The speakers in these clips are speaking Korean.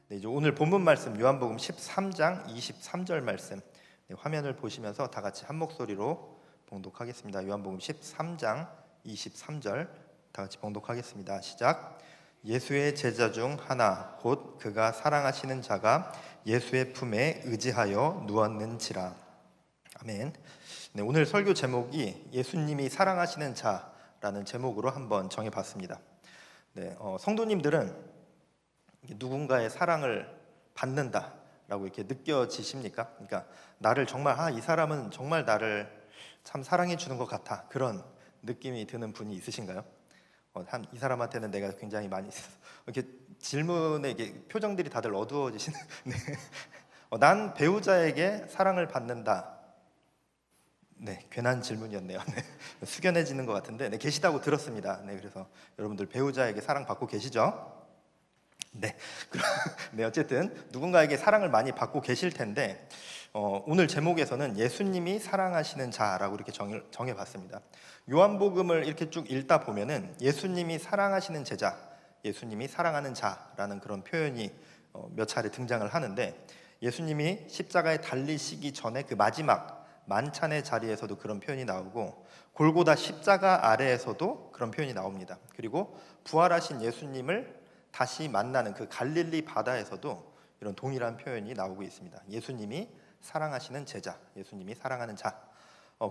네, 이제 오늘 본문 말씀 요한복음 13장 23절 말씀, 화면을 보시면서 다 같이 한 목소리로 봉독하겠습니다. 요한복음 13장 23절 다 같이 봉독하겠습니다. 시작. 예수의 제자 중 하나 곧 그가 사랑하시는 자가 예수의 품에 의지하여 누웠는지라. 아멘. 네, 오늘 설교 제목이 예수님이 사랑하시는 자라는 제목으로 한번 정해봤습니다. 네, 성도님들은 누군가의 사랑을 받는다라고 이렇게 느껴지십니까? 그러니까 나를 정말 이 사람은 정말 나를 참 사랑해 주는 것 같아, 그런 느낌이 드는 분이 있으신가요? 이 사람한테는 내가 굉장히 많이 있어서 이렇게 질문에 이게 표정들이 다들 어두워지시는. 네. 난 배우자에게 사랑을 받는다. 네, 괜한 질문이었네요. 네, 숙연해지는 것 같은데, 네, 계시다고 들었습니다. 네, 그래서 여러분들 배우자에게 사랑 받고 계시죠? 네, 네, 어쨌든 누군가에게 사랑을 많이 받고 계실 텐데, 오늘 제목에서는 예수님이 사랑하시는 자라고 이렇게 정해봤습니다. 요한복음을 이렇게 쭉 읽다 보면은 예수님이 사랑하시는 제자, 예수님이 사랑하는 자라는 그런 표현이 몇 차례 등장을 하는데, 예수님이 십자가에 달리시기 전에 그 마지막 만찬의 자리에서도 그런 표현이 나오고, 골고다 십자가 아래에서도 그런 표현이 나옵니다. 그리고 부활하신 예수님을 다시 만나는 그 갈릴리 바다에서도 이런 동일한 표현이 나오고 있습니다. 예수님이 사랑하시는 제자, 예수님이 사랑하는 자.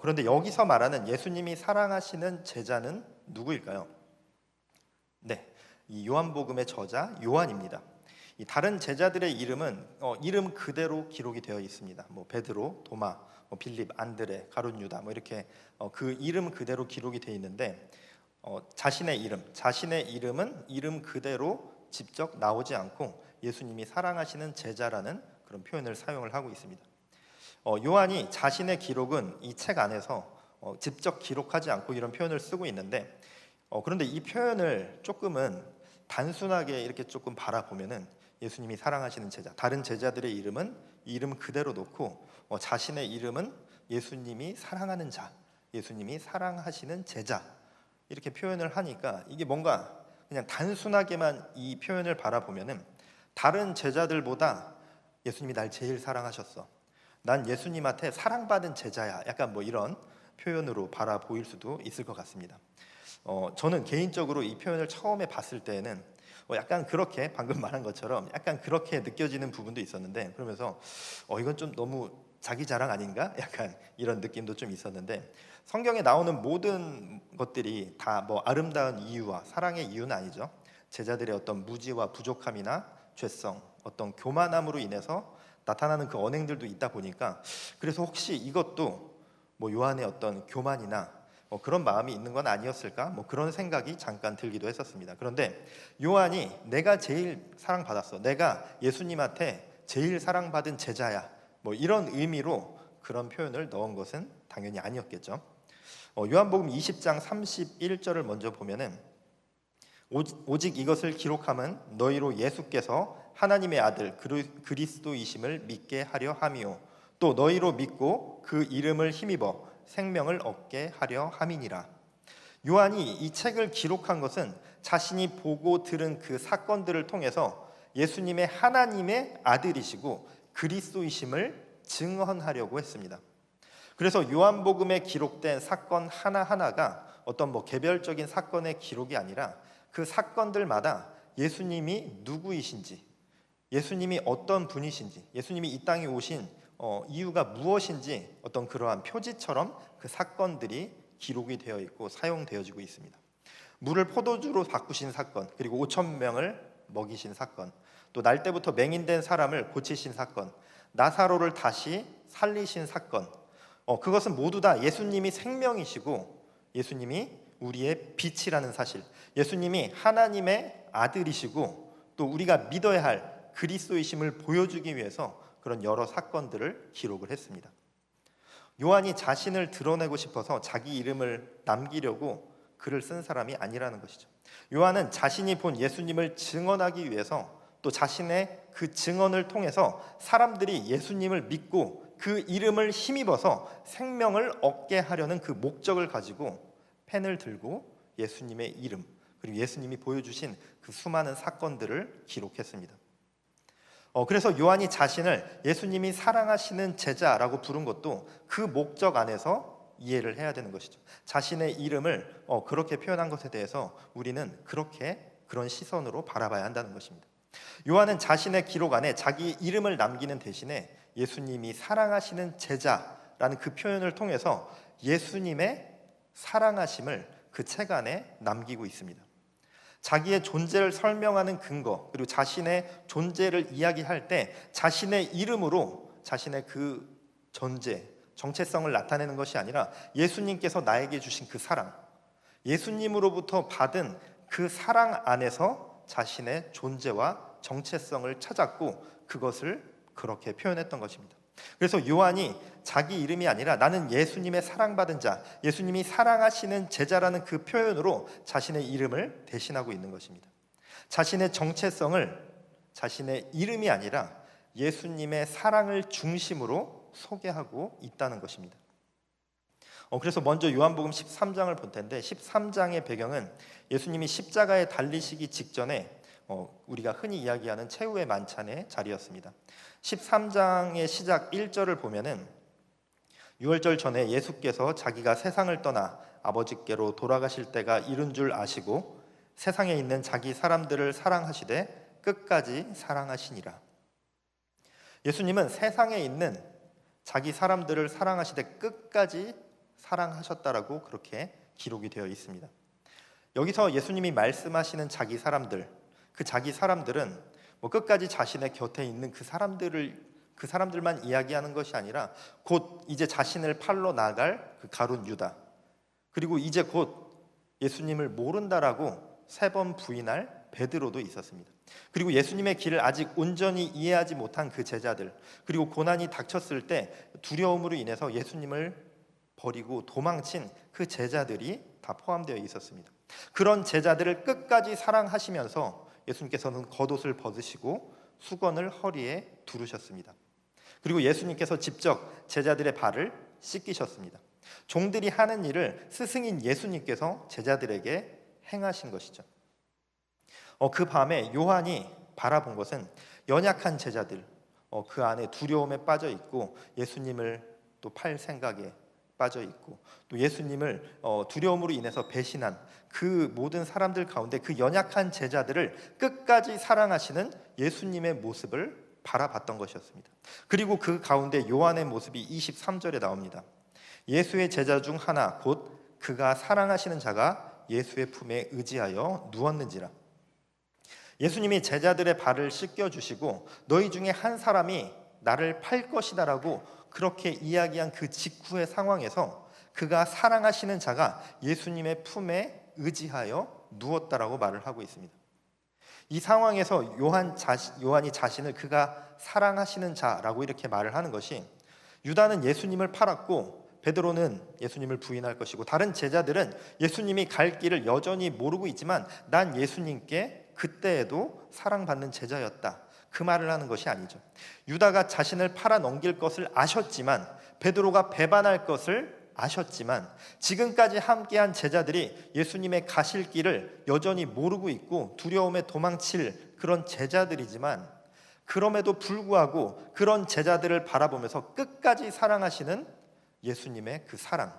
그런데 여기서 말하는 예수님이 사랑하시는 제자는 누구일까요? 네, 이 요한복음의 저자 요한입니다. 이 다른 제자들의 이름은 이름 그대로 기록이 되어 있습니다. 베드로, 도마, 빌립, 안드레, 가룟 유다 이렇게 그 이름 그대로 기록이 되어 있는데, 자신의 이름은 이름 그대로 직접 나오지 않고 예수님이 사랑하시는 제자라는 그런 표현을 사용을 하고 있습니다. 요한이 자신의 기록은 이 책 안에서 직접 기록하지 않고 이런 표현을 쓰고 있는데, 그런데 이 표현을 조금은 단순하게 이렇게 조금 바라보면은 예수님이 사랑하시는 제자, 다른 제자들의 이름은 이름 그대로 놓고 자신의 이름은 예수님이 사랑하는 자, 예수님이 사랑하시는 제자, 이렇게 표현을 하니까 이게 뭔가 그냥 단순하게만 이 표현을 바라보면은 다른 제자들보다 예수님이 날 제일 사랑하셨어, 난 예수님한테 사랑받은 제자야, 약간 이런 표현으로 바라보일 수도 있을 것 같습니다. 저는 개인적으로 이 표현을 처음에 봤을 때에는 약간 그렇게 방금 말한 것처럼 약간 그렇게 느껴지는 부분도 있었는데, 그러면서 이건 좀 너무 자기 자랑 아닌가? 약간 이런 느낌도 좀 있었는데, 성경에 나오는 모든 것들이 다 아름다운 이유와 사랑의 이유는 아니죠. 제자들의 어떤 무지와 부족함이나 죄성, 어떤 교만함으로 인해서 나타나는 그 언행들도 있다 보니까, 그래서 혹시 이것도 요한의 어떤 교만이나 그런 마음이 있는 건 아니었을까? 그런 생각이 잠깐 들기도 했었습니다. 그런데 요한이 내가 제일 사랑받았어, 내가 예수님한테 제일 사랑받은 제자야, 이런 의미로 그런 표현을 넣은 것은 당연히 아니었겠죠. 요한복음 20장 31절을 먼저 보면은, 오직 이것을 기록함은 너희로 예수께서 하나님의 아들 그리스도이심을 믿게 하려 함이요 또 너희로 믿고 그 이름을 힘입어 생명을 얻게 하려 함이니라. 요한이 이 책을 기록한 것은 자신이 보고 들은 그 사건들을 통해서 예수님의 하나님의 아들이시고 그리스도이심을 증언하려고 했습니다. 그래서 요한복음에 기록된 사건 하나하나가 어떤 개별적인 사건의 기록이 아니라 그 사건들마다 예수님이 누구이신지, 예수님이 어떤 분이신지, 예수님이 이 땅에 오신 이유가 무엇인지 어떤 그러한 표지처럼 그 사건들이 기록이 되어 있고 사용되어지고 있습니다. 물을 포도주로 바꾸신 사건, 그리고 5천 명을 먹이신 사건, 또 날 때부터 맹인된 사람을 고치신 사건, 나사로를 다시 살리신 사건, 그것은 모두 다 예수님이 생명이시고 예수님이 우리의 빛이라는 사실, 예수님이 하나님의 아들이시고 또 우리가 믿어야 할 그리스도이심을 보여주기 위해서 그런 여러 사건들을 기록을 했습니다. 요한이 자신을 드러내고 싶어서 자기 이름을 남기려고 글을 쓴 사람이 아니라는 것이죠. 요한은 자신이 본 예수님을 증언하기 위해서, 또 자신의 그 증언을 통해서 사람들이 예수님을 믿고 그 이름을 힘입어서 생명을 얻게 하려는 그 목적을 가지고 펜을 들고 예수님의 이름, 그리고 예수님이 보여주신 그 수많은 사건들을 기록했습니다. 그래서 요한이 자신을 예수님이 사랑하시는 제자라고 부른 것도 그 목적 안에서 이해를 해야 되는 것이죠. 자신의 이름을 그렇게 표현한 것에 대해서 우리는 그런 시선으로 바라봐야 한다는 것입니다. 요한은 자신의 기록 안에 자기 이름을 남기는 대신에 예수님이 사랑하시는 제자라는 그 표현을 통해서 예수님의 사랑하심을 그 책 안에 남기고 있습니다. 자기의 존재를 설명하는 근거, 그리고 자신의 존재를 이야기할 때 자신의 이름으로 자신의 그 존재, 정체성을 나타내는 것이 아니라 예수님께서 나에게 주신 그 사랑, 예수님으로부터 받은 그 사랑 안에서 자신의 존재와 정체성을 찾았고 그것을 그렇게 표현했던 것입니다. 그래서 요한이 자기 이름이 아니라 나는 예수님의 사랑받은 자, 예수님이 사랑하시는 제자라는 그 표현으로 자신의 이름을 대신하고 있는 것입니다. 자신의 정체성을 자신의 이름이 아니라 예수님의 사랑을 중심으로 소개하고 있다는 것입니다. 그래서 먼저 요한복음 13장을 볼 텐데 13장의 배경은 예수님이 십자가에 달리시기 직전에 우리가 흔히 이야기하는 최후의 만찬의 자리였습니다. 13장의 시작 1절을 보면은 유월절 전에 예수께서 자기가 세상을 떠나 아버지께로 돌아가실 때가 이른 줄 아시고 세상에 있는 자기 사람들을 사랑하시되 끝까지 사랑하시니라. 예수님은 세상에 있는 자기 사람들을 사랑하시되 끝까지 사랑하셨다라고 그렇게 기록이 되어 있습니다. 여기서 예수님이 말씀하시는 자기 사람들, 그 자기 사람들은 끝까지 자신의 곁에 있는 그 사람들만 이야기하는 것이 아니라 곧 이제 자신을 팔러 나갈 그 가룟 유다, 그리고 이제 곧 예수님을 모른다라고 3번 부인할 베드로도 있었습니다. 그리고 예수님의 길을 아직 온전히 이해하지 못한 그 제자들, 그리고 고난이 닥쳤을 때 두려움으로 인해서 예수님을 버리고 도망친 그 제자들이 다 포함되어 있었습니다. 그런 제자들을 끝까지 사랑하시면서 예수님께서는 겉옷을 벗으시고 수건을 허리에 두르셨습니다. 그리고 예수님께서 직접 제자들의 발을 씻기셨습니다. 종들이 하는 일을 스승인 예수님께서 제자들에게 행하신 것이죠. 그 밤에 요한이 바라본 것은 연약한 제자들, 그 안에 두려움에 빠져 있고 예수님을 또 팔 생각에 빠져 있고 또 예수님을 두려움으로 인해서 배신한 그 모든 사람들 가운데 그 연약한 제자들을 끝까지 사랑하시는 예수님의 모습을 바라봤던 것이었습니다. 그리고 그 가운데 요한의 모습이 23절에 나옵니다. 예수의 제자 중 하나 곧 그가 사랑하시는 자가 예수의 품에 의지하여 누웠는지라. 예수님이 제자들의 발을 씻겨주시고 너희 중에 한 사람이 나를 팔 것이다라고 그렇게 이야기한 그 직후의 상황에서 그가 사랑하시는 자가 예수님의 품에 의지하여 누웠다라고 말을 하고 있습니다. 이 상황에서 요한이 자신을 그가 사랑하시는 자라고 이렇게 말을 하는 것이, 유다는 예수님을 팔았고 베드로는 예수님을 부인할 것이고 다른 제자들은 예수님이 갈 길을 여전히 모르고 있지만 난 예수님께 그때에도 사랑받는 제자였다, 그 말을 하는 것이 아니죠. 유다가 자신을 팔아 넘길 것을 아셨지만, 베드로가 배반할 것을 아셨지만, 지금까지 함께한 제자들이 예수님의 가실 길을 여전히 모르고 있고 두려움에 도망칠 그런 제자들이지만, 그럼에도 불구하고 그런 제자들을 바라보면서 끝까지 사랑하시는 예수님의 그 사랑,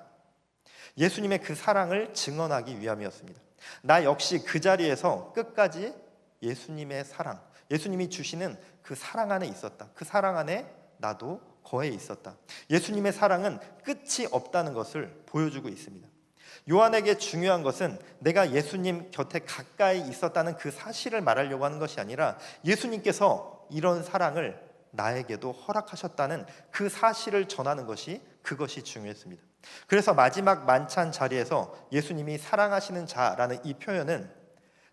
예수님의 그 사랑을 증언하기 위함이었습니다. 나 역시 그 자리에서 끝까지 예수님의 사랑, 예수님이 주시는 그 사랑 안에 있었다. 그 사랑 안에 나도 거해 있었다. 예수님의 사랑은 끝이 없다는 것을 보여주고 있습니다. 요한에게 중요한 것은 내가 예수님 곁에 가까이 있었다는 그 사실을 말하려고 하는 것이 아니라 예수님께서 이런 사랑을 나에게도 허락하셨다는 그 사실을 전하는 것이, 그것이 중요했습니다. 그래서 마지막 만찬 자리에서 예수님이 사랑하시는 자라는 이 표현은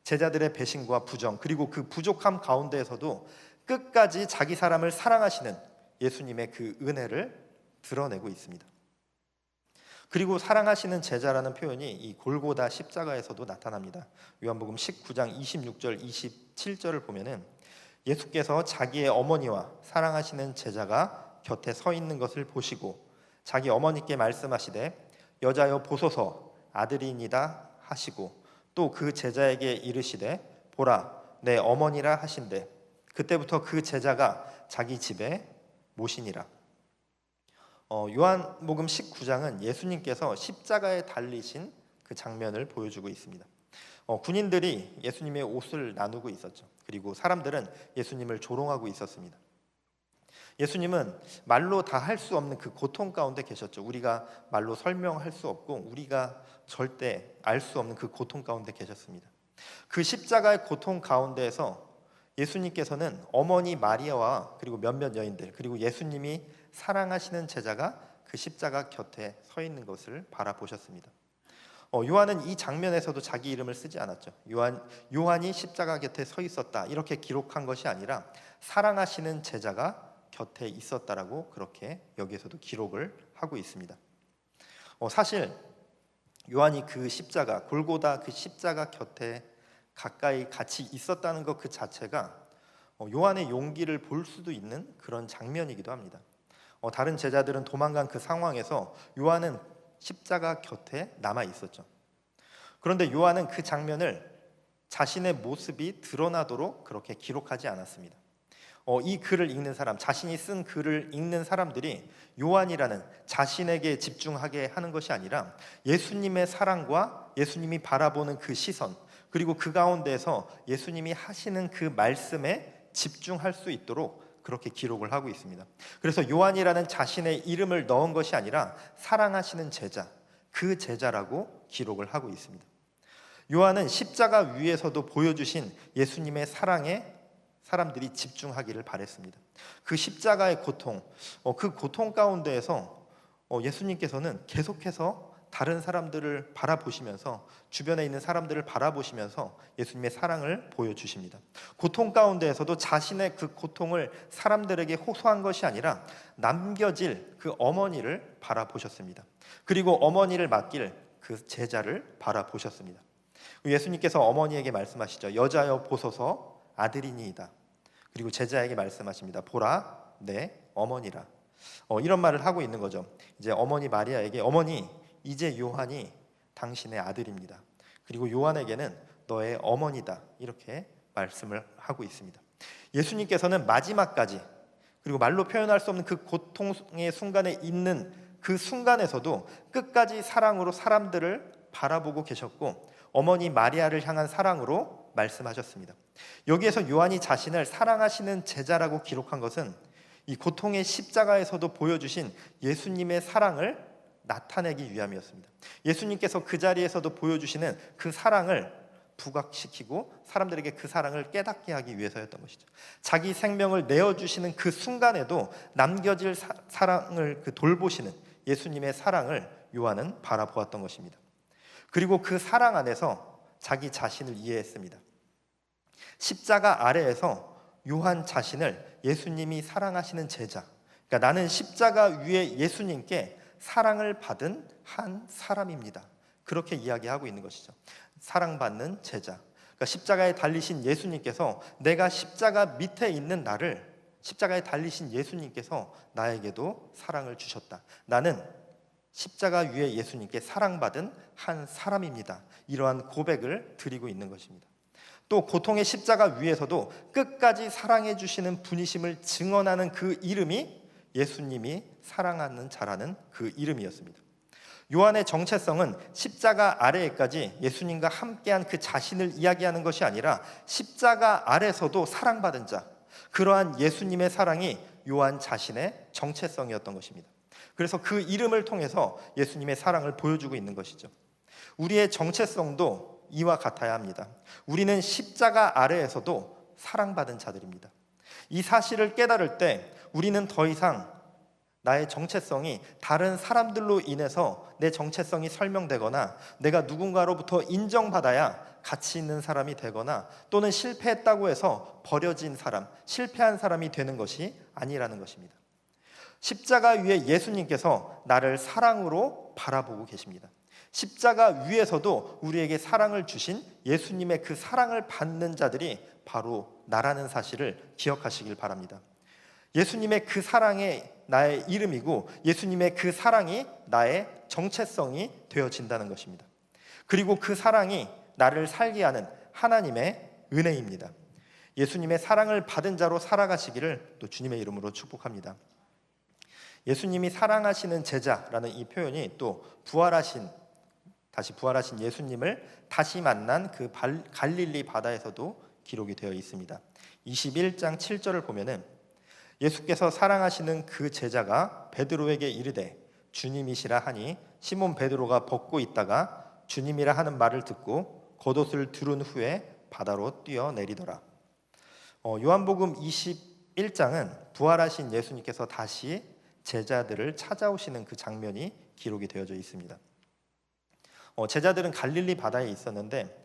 제자들의 배신과 부정, 그리고 그 부족함 가운데에서도 끝까지 자기 사람을 사랑하시는 예수님의 그 은혜를 드러내고 있습니다. 그리고 사랑하시는 제자라는 표현이 이 골고다 십자가에서도 나타납니다. 요한복음 19장 26절 27절을 보면은 예수께서 자기의 어머니와 사랑하시는 제자가 곁에 서 있는 것을 보시고 자기 어머니께 말씀하시되 여자여 보소서 아들이니다 하시고 또 그 제자에게 이르시되 보라 내 어머니라 하신대 그때부터 그 제자가 자기 집에 모시니라. 요한복음 19장은 예수님께서 십자가에 달리신 그 장면을 보여주고 있습니다. 군인들이 예수님의 옷을 나누고 있었죠. 그리고 사람들은 예수님을 조롱하고 있었습니다. 예수님은 말로 다 할 수 없는 그 고통 가운데 계셨죠. 우리가 말로 설명할 수 없고 우리가 절대 알 수 없는 그 고통 가운데 계셨습니다. 그 십자가의 고통 가운데에서 예수님께서는 어머니 마리아와 그리고 몇몇 여인들, 그리고 예수님이 사랑하시는 제자가 그 십자가 곁에 서 있는 것을 바라보셨습니다. 요한은 이 장면에서도 자기 이름을 쓰지 않았죠. 요한이 십자가 곁에 서 있었다 이렇게 기록한 것이 아니라 사랑하시는 제자가 곁에 있었다라고 그렇게 여기에서도 기록을 하고 있습니다. 사실 요한이 그 십자가, 골고다 그 십자가 곁에 가까이 같이 있었다는 것 그 자체가 요한의 용기를 볼 수도 있는 그런 장면이기도 합니다. 다른 제자들은 도망간 그 상황에서 요한은 십자가 곁에 남아 있었죠. 그런데 요한은 그 장면을 자신의 모습이 드러나도록 그렇게 기록하지 않았습니다. 이 글을 읽는 사람, 자신이 쓴 글을 읽는 사람들이 요한이라는 자신에게 집중하게 하는 것이 아니라 예수님의 사랑과 예수님이 바라보는 그 시선, 그리고 그 가운데에서 예수님이 하시는 그 말씀에 집중할 수 있도록 그렇게 기록을 하고 있습니다. 그래서 요한이라는 자신의 이름을 넣은 것이 아니라 사랑하시는 제자, 그 제자라고 기록을 하고 있습니다. 요한은 십자가 위에서도 보여주신 예수님의 사랑에 사람들이 집중하기를 바랬습니다. 그 십자가의 고통, 그 고통 가운데에서 예수님께서는 계속해서 다른 사람들을 바라보시면서, 주변에 있는 사람들을 바라보시면서 예수님의 사랑을 보여주십니다. 고통 가운데에서도 자신의 그 고통을 사람들에게 호소한 것이 아니라 남겨질 그 어머니를 바라보셨습니다. 그리고 어머니를 맡길 그 제자를 바라보셨습니다. 예수님께서 어머니에게 말씀하시죠. 여자여 보소서 아들이니이다. 그리고 제자에게 말씀하십니다. 보라 내 어머니라. 이런 말을 하고 있는 거죠. 이제 어머니 마리아에게, 어머니 이제 요한이 당신의 아들입니다. 그리고 요한에게는 너의 어머니다, 이렇게 말씀을 하고 있습니다. 예수님께서는 마지막까지, 그리고 말로 표현할 수 없는 그 고통의 순간에 있는 그 순간에서도 끝까지 사랑으로 사람들을 바라보고 계셨고, 어머니 마리아를 향한 사랑으로 말씀하셨습니다. 여기에서 요한이 자신을 사랑하시는 제자라고 기록한 것은 이 고통의 십자가에서도 보여주신 예수님의 사랑을 나타내기 위함이었습니다. 예수님께서 그 자리에서도 보여주시는 그 사랑을 부각시키고 사람들에게 그 사랑을 깨닫게 하기 위해서였던 것이죠. 자기 생명을 내어주시는 그 순간에도 남겨질 사랑을 돌보시는 예수님의 사랑을 요한은 바라보았던 것입니다. 그리고 그 사랑 안에서 자기 자신을 이해했습니다. 십자가 아래에서 요한 자신을 예수님이 사랑하시는 제자, 그러니까 나는 십자가 위에 예수님께 사랑을 받은 한 사람입니다. 그렇게 이야기하고 있는 것이죠. 사랑받는 제자. 그러니까 십자가에 달리신 예수님께서 내가 십자가 밑에 있는 나를, 십자가에 달리신 예수님께서 나에게도 사랑을 주셨다. 나는 십자가 위에 예수님께 사랑받은 한 사람입니다. 이러한 고백을 드리고 있는 것입니다. 또 고통의 십자가 위에서도 끝까지 사랑해 주시는 분이심을 증언하는 그 이름이 예수님이 사랑하는 자라는 그 이름이었습니다. 요한의 정체성은 십자가 아래에까지 예수님과 함께한 그 자신을 이야기하는 것이 아니라 십자가 아래서도 사랑받은 자, 그러한 예수님의 사랑이 요한 자신의 정체성이었던 것입니다. 그래서 그 이름을 통해서 예수님의 사랑을 보여주고 있는 것이죠. 우리의 정체성도 이와 같아야 합니다. 우리는 십자가 아래에서도 사랑받은 자들입니다. 이 사실을 깨달을 때 우리는 더 이상 나의 정체성이 다른 사람들로 인해서 내 정체성이 설명되거나 내가 누군가로부터 인정받아야 가치 있는 사람이 되거나 또는 실패했다고 해서 버려진 사람, 실패한 사람이 되는 것이 아니라는 것입니다. 십자가 위에 예수님께서 나를 사랑으로 바라보고 계십니다. 십자가 위에서도 우리에게 사랑을 주신 예수님의 그 사랑을 받는 자들이 바로 나라는 사실을 기억하시길 바랍니다. 예수님의 그 사랑이 나의 이름이고 예수님의 그 사랑이 나의 정체성이 되어진다는 것입니다. 그리고 그 사랑이 나를 살게 하는 하나님의 은혜입니다. 예수님의 사랑을 받은 자로 살아가시기를 또 주님의 이름으로 축복합니다. 예수님이 사랑하시는 제자라는 이 표현이 또 다시 부활하신 예수님을 다시 만난 그 갈릴리 바다에서도 기록이 되어 있습니다. 21장 7절을 보면은 예수께서 사랑하시는 그 제자가 베드로에게 이르되 주님이시라 하니 시몬 베드로가 벗고 있다가 주님이라 하는 말을 듣고 겉옷을 두른 후에 바다로 뛰어내리더라. 요한복음 21장은 부활하신 예수님께서 다시 제자들을 찾아오시는 그 장면이 기록이 되어져 있습니다. 제자들은 갈릴리 바다에 있었는데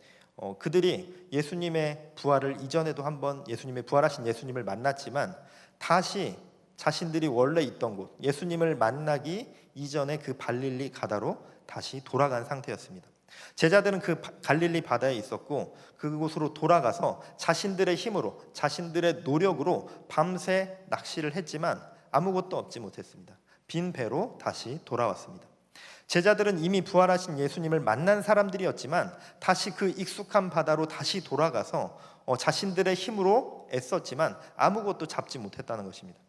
그들이 예수님의 부활을 이전에도 한번 부활하신 예수님을 만났지만 다시 자신들이 원래 있던 곳, 예수님을 만나기 이전에 그 갈릴리 가다로 다시 돌아간 상태였습니다. 제자들은 그 갈릴리 바다에 있었고 그곳으로 돌아가서 자신들의 힘으로, 자신들의 노력으로 밤새 낚시를 했지만 아무것도 얻지 못했습니다. 빈 배로 다시 돌아왔습니다. 제자들은 이미 부활하신 예수님을 만난 사람들이었지만 다시 그 익숙한 바다로 다시 돌아가서 자신들의 힘으로 애썼지만 아무것도 잡지 못했다는 것입니다.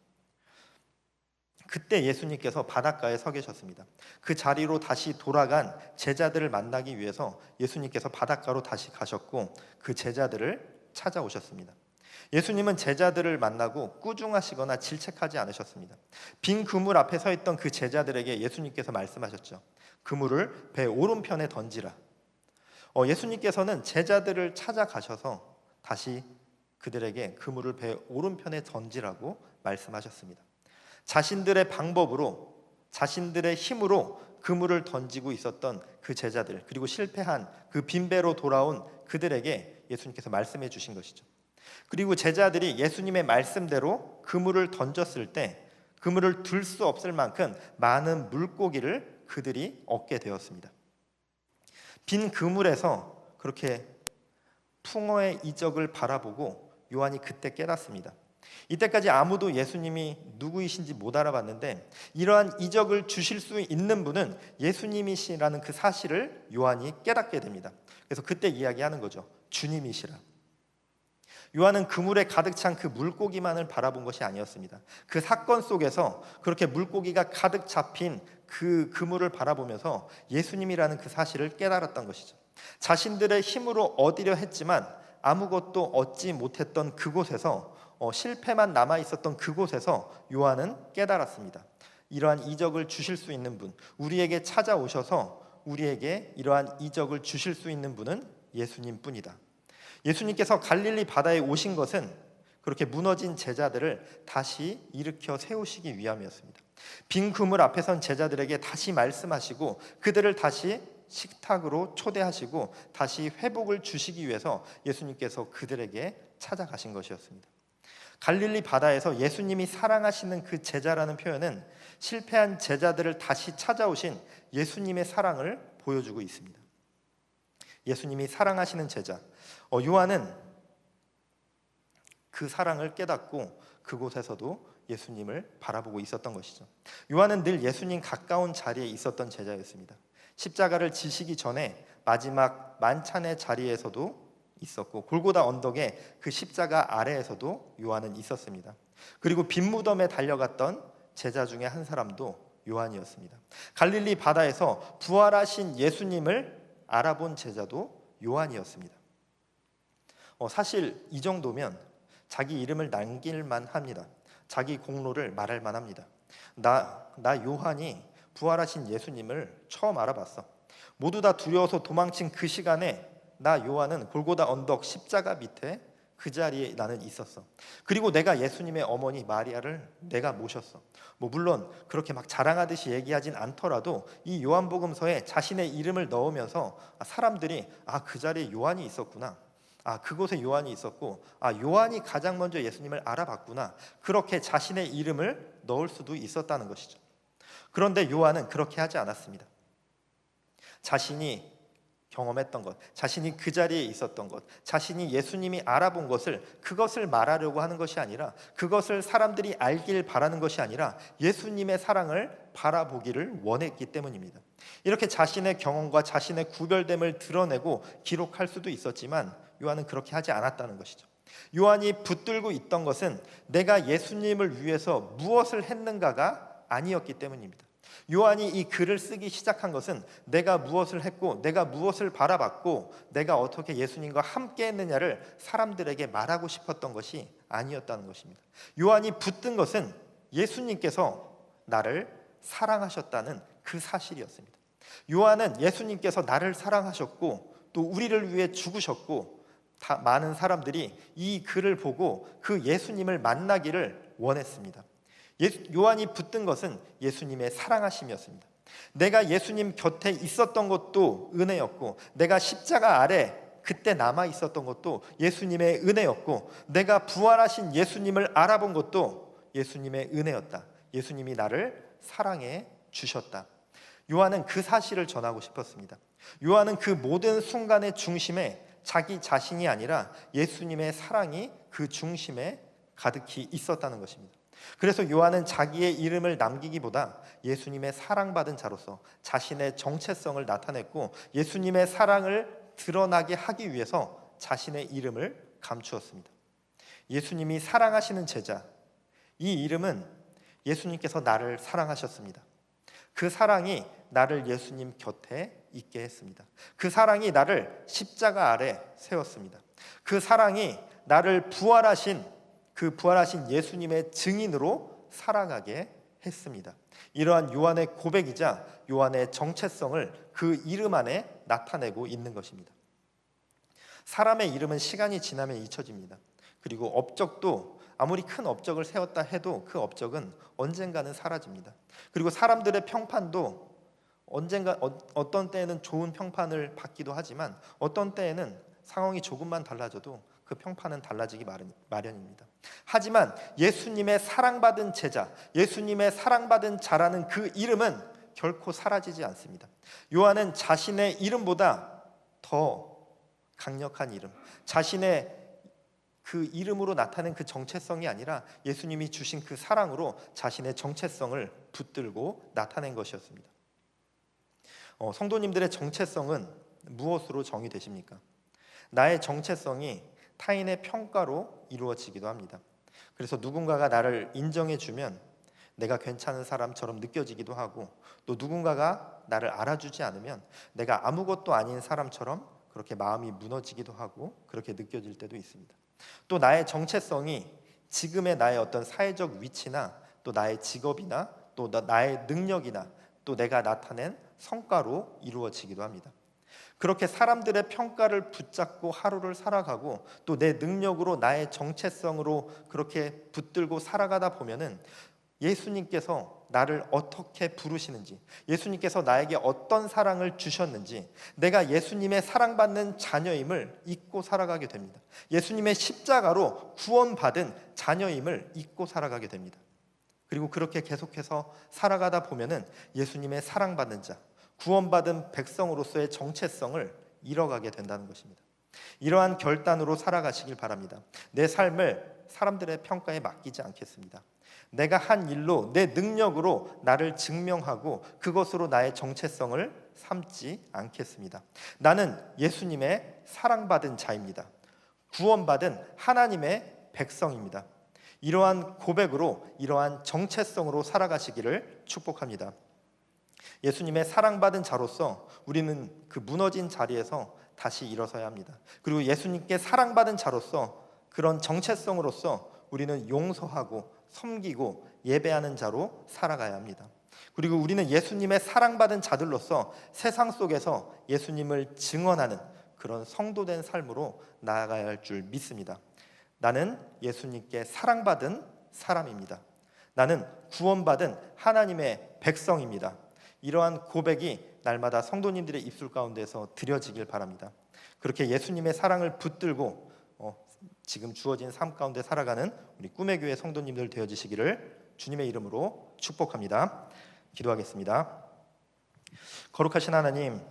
그때 예수님께서 바닷가에 서 계셨습니다. 그 자리로 다시 돌아간 제자들을 만나기 위해서 예수님께서 바닷가로 다시 가셨고 그 제자들을 찾아오셨습니다. 예수님은 제자들을 만나고 꾸중하시거나 질책하지 않으셨습니다. 빈 그물 앞에 서 있던 그 제자들에게 예수님께서 말씀하셨죠. 그물을 배 오른편에 던지라. 예수님께서는 제자들을 찾아가셔서 다시 그들에게 그물을 배 오른편에 던지라고 말씀하셨습니다. 자신들의 방법으로, 자신들의 힘으로 그물을 던지고 있었던 그 제자들, 그리고 실패한 그 빈배로 돌아온 그들에게 예수님께서 말씀해 주신 것이죠. 그리고 제자들이 예수님의 말씀대로 그물을 던졌을 때 그물을 들 수 없을 만큼 많은 물고기를 그들이 얻게 되었습니다. 빈 그물에서 그렇게 풍어의 이적을 바라보고 요한이 그때 깨닫습니다. 이때까지 아무도 예수님이 누구이신지 못 알아봤는데 이러한 이적을 주실 수 있는 분은 예수님이시라는 그 사실을 요한이 깨닫게 됩니다. 그래서 그때 이야기하는 거죠. 주님이시라. 요한은 그물에 가득 찬 그 물고기만을 바라본 것이 아니었습니다. 그 사건 속에서 그렇게 물고기가 가득 잡힌 그 그물을 바라보면서 예수님이라는 그 사실을 깨달았던 것이죠. 자신들의 힘으로 얻으려 했지만 아무것도 얻지 못했던 그곳에서 실패만 남아 있었던 그곳에서 요한은 깨달았습니다. 이러한 이적을 주실 수 있는 분, 우리에게 찾아오셔서 우리에게 이러한 이적을 주실 수 있는 분은 예수님뿐이다. 예수님께서 갈릴리 바다에 오신 것은 그렇게 무너진 제자들을 다시 일으켜 세우시기 위함이었습니다. 빈 그물 앞에 선 제자들에게 다시 말씀하시고 그들을 다시 식탁으로 초대하시고 다시 회복을 주시기 위해서 예수님께서 그들에게 찾아가신 것이었습니다. 갈릴리 바다에서 예수님이 사랑하시는 그 제자라는 표현은 실패한 제자들을 다시 찾아오신 예수님의 사랑을 보여주고 있습니다. 예수님이 사랑하시는 제자, 요한은 그 사랑을 깨닫고 그곳에서도 예수님을 바라보고 있었던 것이죠. 요한은 늘 예수님 가까운 자리에 있었던 제자였습니다. 십자가를 지시기 전에 마지막 만찬의 자리에서도 있었고 골고다 언덕에 그 십자가 아래에서도 요한은 있었습니다. 그리고 빈 무덤에 달려갔던 제자 중에 한 사람도 요한이었습니다. 갈릴리 바다에서 부활하신 예수님을 알아본 제자도 요한이었습니다. 사실 이 정도면 자기 이름을 남길만 합니다. 자기 공로를 말할 만합니다. 나 요한이 부활하신 예수님을 처음 알아봤어. 모두 다 두려워서 도망친 그 시간에 나 요한은 골고다 언덕 십자가 밑에 그 자리에 나는 있었어. 그리고 내가 예수님의 어머니 마리아를 내가 모셨어. 물론 그렇게 막 자랑하듯이 얘기하진 않더라도 이 요한복음서에 자신의 이름을 넣으면서 사람들이 그 자리에 요한이 있었구나, 그곳에 요한이 있었고 요한이 가장 먼저 예수님을 알아봤구나, 그렇게 자신의 이름을 넣을 수도 있었다는 것이죠. 그런데 요한은 그렇게 하지 않았습니다. 자신이 경험했던 것, 자신이 그 자리에 있었던 것, 자신이 예수님이 알아본 것을, 그것을 말하려고 하는 것이 아니라, 그것을 사람들이 알길 바라는 것이 아니라 예수님의 사랑을 바라보기를 원했기 때문입니다. 이렇게 자신의 경험과 자신의 구별됨을 드러내고 기록할 수도 있었지만 요한은 그렇게 하지 않았다는 것이죠. 요한이 붙들고 있던 것은 내가 예수님을 위해서 무엇을 했는가가 아니었기 때문입니다. 요한이 이 글을 쓰기 시작한 것은 내가 무엇을 했고 내가 무엇을 바라봤고 내가 어떻게 예수님과 함께 했느냐를 사람들에게 말하고 싶었던 것이 아니었다는 것입니다. 요한이 붙든 것은 예수님께서 나를 사랑하셨다는 그 사실이었습니다. 요한은 예수님께서 나를 사랑하셨고 또 우리를 위해 죽으셨고 많은 사람들이 이 글을 보고 그 예수님을 만나기를 원했습니다. 요한이 붙든 것은 예수님의 사랑하심이었습니다. 내가 예수님 곁에 있었던 것도 은혜였고 내가 십자가 아래 그때 남아 있었던 것도 예수님의 은혜였고 내가 부활하신 예수님을 알아본 것도 예수님의 은혜였다. 예수님이 나를 사랑해 주셨다. 요한은 그 사실을 전하고 싶었습니다. 요한은 그 모든 순간의 중심에 자기 자신이 아니라 예수님의 사랑이 그 중심에 가득히 있었다는 것입니다. 그래서 요한은 자기의 이름을 남기기보다 예수님의 사랑받은 자로서 자신의 정체성을 나타냈고 예수님의 사랑을 드러나게 하기 위해서 자신의 이름을 감추었습니다. 예수님이 사랑하시는 제자, 이 이름은 예수님께서 나를 사랑하셨습니다. 그 사랑이 나를 예수님 곁에 있게 했습니다. 그 사랑이 나를 십자가 아래 세웠습니다. 그 사랑이 나를 부활하신 예수님의 증인으로 살아가게 했습니다. 이러한 요한의 고백이자 요한의 정체성을 그 이름 안에 나타내고 있는 것입니다. 사람의 이름은 시간이 지나면 잊혀집니다. 그리고 업적도 아무리 큰 업적을 세웠다 해도 그 업적은 언젠가는 사라집니다. 그리고 사람들의 평판도 언젠가 어떤 때에는 좋은 평판을 받기도 하지만 어떤 때에는 상황이 조금만 달라져도 그 평판은 달라지기 마련입니다. 하지만 예수님의 사랑받은 제자, 예수님의 사랑받은 자라는 그 이름은 결코 사라지지 않습니다. 요한은 자신의 이름보다 더 강력한 이름, 자신의 그 이름으로 나타낸 그 정체성이 아니라 예수님이 주신 그 사랑으로 자신의 정체성을 붙들고 나타낸 것이었습니다. 성도님들의 정체성은 무엇으로 정의되십니까? 나의 정체성이 타인의 평가로 이루어지기도 합니다. 그래서 누군가가 나를 인정해주면 내가 괜찮은 사람처럼 느껴지기도 하고 또 누군가가 나를 알아주지 않으면 내가 아무것도 아닌 사람처럼 그렇게 마음이 무너지기도 하고 그렇게 느껴질 때도 있습니다. 또 나의 정체성이 지금의 나의 어떤 사회적 위치나 또 나의 직업이나 또 나의 능력이나 또 내가 나타낸 성과로 이루어지기도 합니다. 그렇게 사람들의 평가를 붙잡고 하루를 살아가고 또 내 능력으로 나의 정체성으로 그렇게 붙들고 살아가다 보면은 예수님께서 나를 어떻게 부르시는지, 예수님께서 나에게 어떤 사랑을 주셨는지, 내가 예수님의 사랑받는 자녀임을 잊고 살아가게 됩니다. 예수님의 십자가로 구원받은 자녀임을 잊고 살아가게 됩니다. 그리고 그렇게 계속해서 살아가다 보면은 예수님의 사랑받는 자, 구원받은 백성으로서의 정체성을 잃어가게 된다는 것입니다. 이러한 결단으로 살아가시길 바랍니다. 내 삶을 사람들의 평가에 맡기지 않겠습니다. 내가 한 일로 내 능력으로 나를 증명하고 그것으로 나의 정체성을 삼지 않겠습니다. 나는 예수님의 사랑받은 자입니다. 구원받은 하나님의 백성입니다. 이러한 고백으로 이러한 정체성으로 살아가시기를 축복합니다. 예수님의 사랑받은 자로서 우리는 그 무너진 자리에서 다시 일어서야 합니다. 그리고 예수님께 사랑받은 자로서 그런 정체성으로서 우리는 용서하고 섬기고 예배하는 자로 살아가야 합니다. 그리고 우리는 예수님의 사랑받은 자들로서 세상 속에서 예수님을 증언하는 그런 성도된 삶으로 나아가야 할 줄 믿습니다. 나는 예수님께 사랑받은 사람입니다. 나는 구원받은 하나님의 백성입니다. 이러한 고백이 날마다 성도님들의 입술 가운데서 드려지길 바랍니다. 그렇게 예수님의 사랑을 붙들고 지금 주어진 삶 가운데 살아가는 우리 꿈의 교회 성도님들 되어지시기를 주님의 이름으로 축복합니다. 기도하겠습니다. 거룩하신 하나님,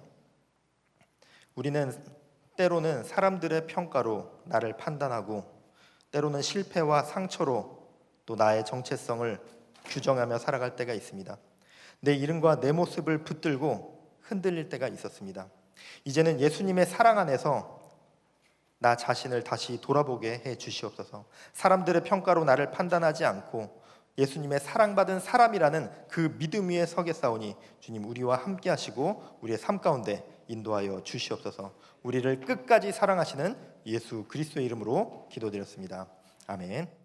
우리는 때로는 사람들의 평가로 나를 판단하고 때로는 실패와 상처로 또 나의 정체성을 규정하며 살아갈 때가 있습니다. 내 이름과 내 모습을 붙들고 흔들릴 때가 있었습니다. 이제는 예수님의 사랑 안에서 나 자신을 다시 돌아보게 해 주시옵소서. 사람들의 평가로 나를 판단하지 않고 예수님의 사랑받은 사람이라는 그 믿음 위에 서겠사오니 주님 우리와 함께 하시고 우리의 삶 가운데 인도하여 주시옵소서. 우리를 끝까지 사랑하시는 예수 그리스도의 이름으로 기도드렸습니다. 아멘.